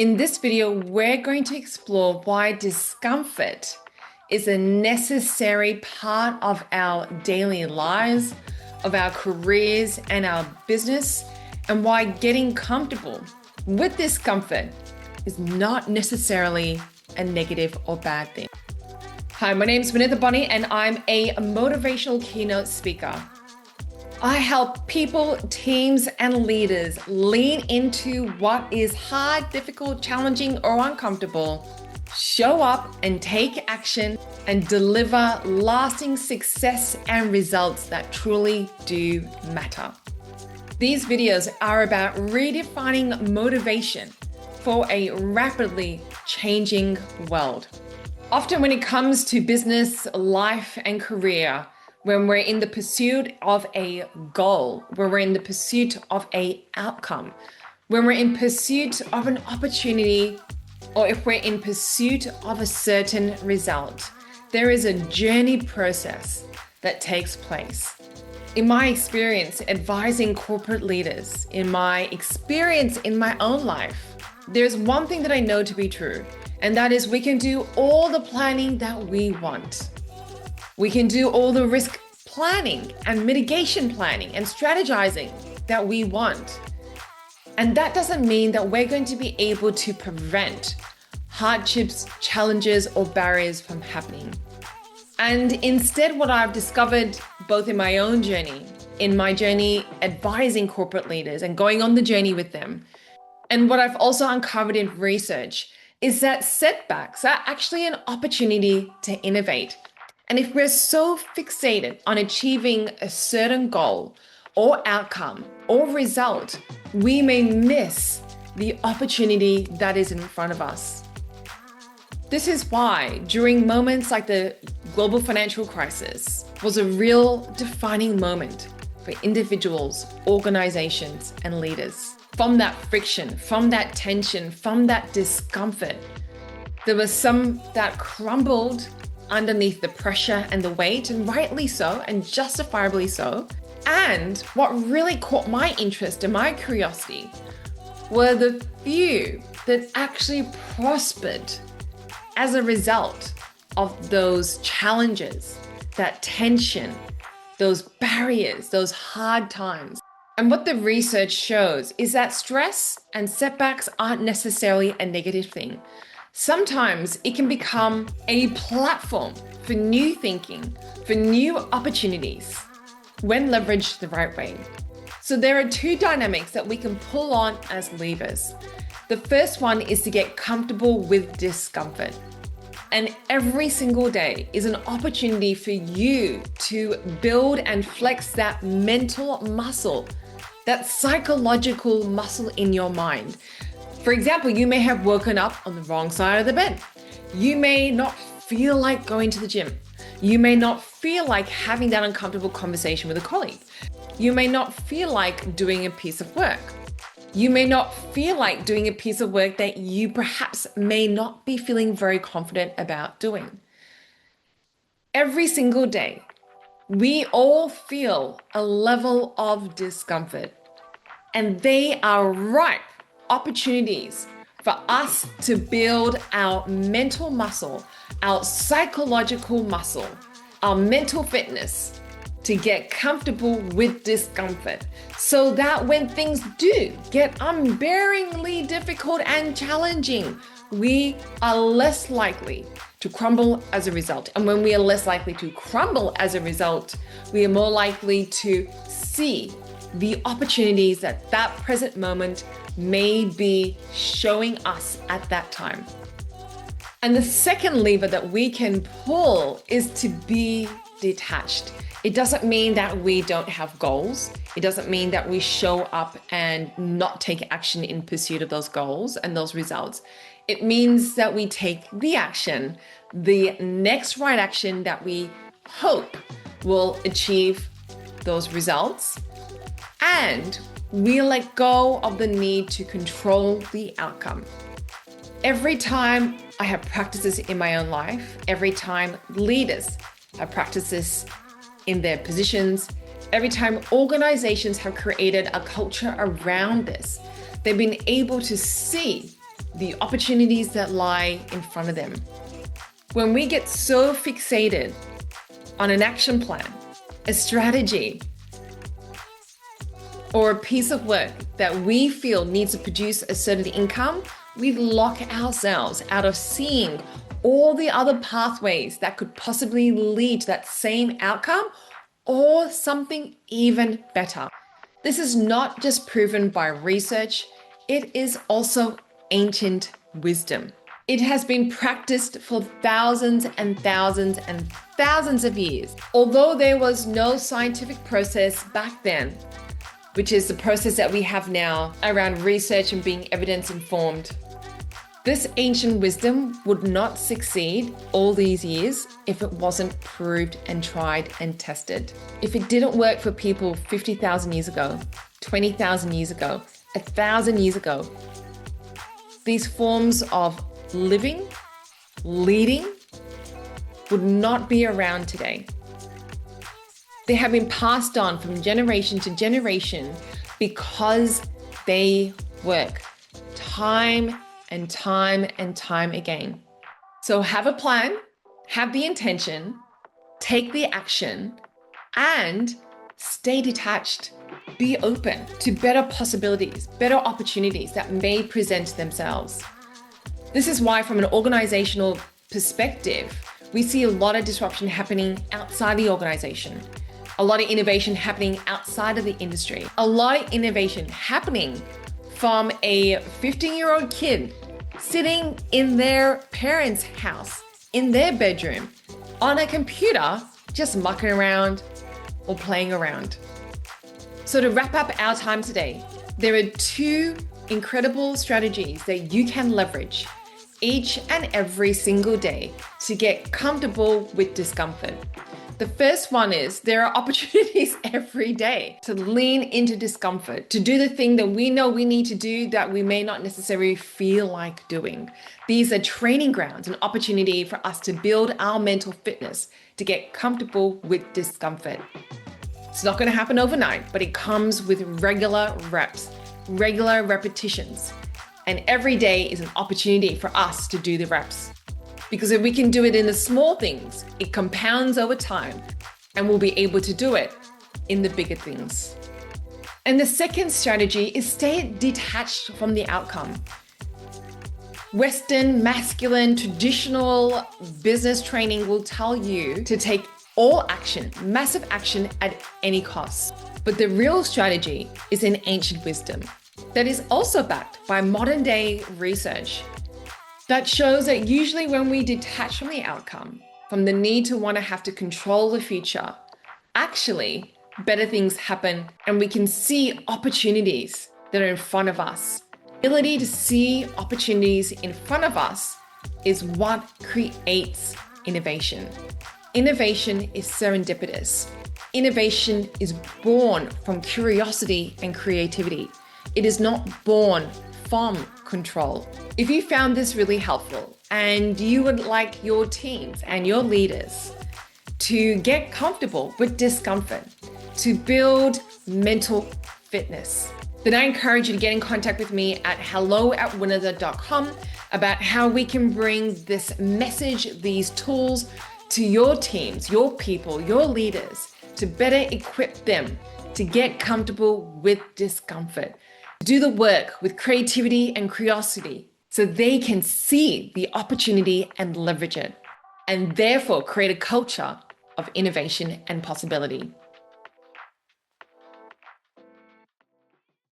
In this video, we're going to explore why discomfort is a necessary part of our daily lives, of our careers and our business, and why getting comfortable with discomfort is not necessarily a negative or bad thing. Hi, my name is Vanessa Bonnie and I'm a motivational keynote speaker. I help people, teams, and leaders lean into what is hard, difficult, challenging, or uncomfortable, show up and take action, and deliver lasting success and results that truly do matter. These videos are about redefining motivation for a rapidly changing world. Often when it comes to business, life, and career, when we're in the pursuit of a goal, when we're in the pursuit of an outcome, when we're in pursuit of an opportunity, or if we're in pursuit of a certain result, there is a journey process that takes place. In my experience advising corporate leaders, in my experience in my own life, there's one thing that I know to be true, and that is we can do all the planning that we want. We can do all the risk planning and mitigation planning and strategizing that we want. And that doesn't mean that we're going to be able to prevent hardships, challenges, or barriers from happening. And instead, what I've discovered both in my own journey, in my journey advising corporate leaders and going on the journey with them, and what I've also uncovered in research is that setbacks are actually an opportunity to innovate. And if we're so fixated on achieving a certain goal or outcome or result, we may miss the opportunity that is in front of us. This is why during moments like the global financial crisis was a real defining moment for individuals, organizations, and leaders. From that friction, from that tension, from that discomfort, there were some that crumbled underneath the pressure and the weight, and rightly so, and justifiably so. And what really caught my interest and my curiosity were the few that actually prospered as a result of those challenges, that tension, those barriers, those hard times. And what the research shows is that stress and setbacks aren't necessarily a negative thing. Sometimes it can become a platform for new thinking, for new opportunities, when leveraged the right way. So there are two dynamics that we can pull on as levers. The first one is to get comfortable with discomfort. And every single day is an opportunity for you to build and flex that mental muscle, that psychological muscle in your mind. For example, you may have woken up on the wrong side of the bed. You may not feel like going to the gym. You may not feel like having that uncomfortable conversation with a colleague. You may not feel like doing a piece of work. You may not feel like doing a piece of work that you perhaps may not be feeling very confident about doing. Every single day, we all feel a level of discomfort, and they are ripe opportunities for us to build our mental muscle, our psychological muscle, our mental fitness to get comfortable with discomfort, so that when things do get unbearingly difficult and challenging, we are less likely to crumble as a result. And when we are less likely to crumble as a result, we are more likely to see the opportunities that that present moment may be showing us at that time. And the second lever that we can pull is to be detached. It doesn't mean that we don't have goals. It doesn't mean that we show up and not take action in pursuit of those goals and those results. It means that we take the action, the next right action that we hope will achieve those results, and we let go of the need to control the outcome. Every time I have practiced this in my own life, every time leaders have practiced this in their positions, every time organizations have created a culture around this, they've been able to see the opportunities that lie in front of them. When we get so fixated on an action plan, a strategy, or a piece of work that we feel needs to produce a certain income, we lock ourselves out of seeing all the other pathways that could possibly lead to that same outcome or something even better. This is not just proven by research, it is also ancient wisdom. It has been practiced for thousands and thousands and thousands of years. Although there was no scientific process back then, which is the process that we have now around research and being evidence-informed, this ancient wisdom would not succeed all these years if it wasn't proved and tried and tested. If it didn't work for people 50,000 years ago, 20,000 years ago, 1,000 years ago, these forms of living, leading, would not be around today. They have been passed on from generation to generation because they work time and time and time again. So have a plan, have the intention, take the action, and stay detached. Be open to better possibilities, better opportunities that may present themselves. This is why, from an organizational perspective, we see a lot of disruption happening outside the organization, a lot of innovation happening outside of the industry, a lot of innovation happening from a 15-year-old kid sitting in their parents' house, in their bedroom, on a computer, just mucking around or playing around. So to wrap up our time today, there are 2 incredible strategies that you can leverage each and every single day to get comfortable with discomfort. The first one is there are opportunities every day to lean into discomfort, to do the thing that we know we need to do that we may not necessarily feel like doing. These are training grounds, an opportunity for us to build our mental fitness, to get comfortable with discomfort. It's not going to happen overnight, but it comes with regular reps, regular repetitions. And every day is an opportunity for us to do the reps. Because if we can do it in the small things, it compounds over time and we'll be able to do it in the bigger things. And the second strategy is stay detached from the outcome. Western, masculine, traditional business training will tell you to take all action, massive action at any cost. But the real strategy is in ancient wisdom that is also backed by modern day research that shows that usually when we detach from the outcome, from the need to want to have to control the future, actually better things happen and we can see opportunities that are in front of us. The ability to see opportunities in front of us is what creates innovation. Innovation is serendipitous. Innovation is born from curiosity and creativity. It is not born from control. If you found this really helpful and you would like your teams and your leaders to get comfortable with discomfort, to build mental fitness, then I encourage you to get in contact with me at hello@winners.com about how we can bring this message, these tools to your teams, your people, your leaders, to better equip them to get comfortable with discomfort. Do the work with creativity and curiosity so they can see the opportunity and leverage it, and therefore create a culture of innovation and possibility.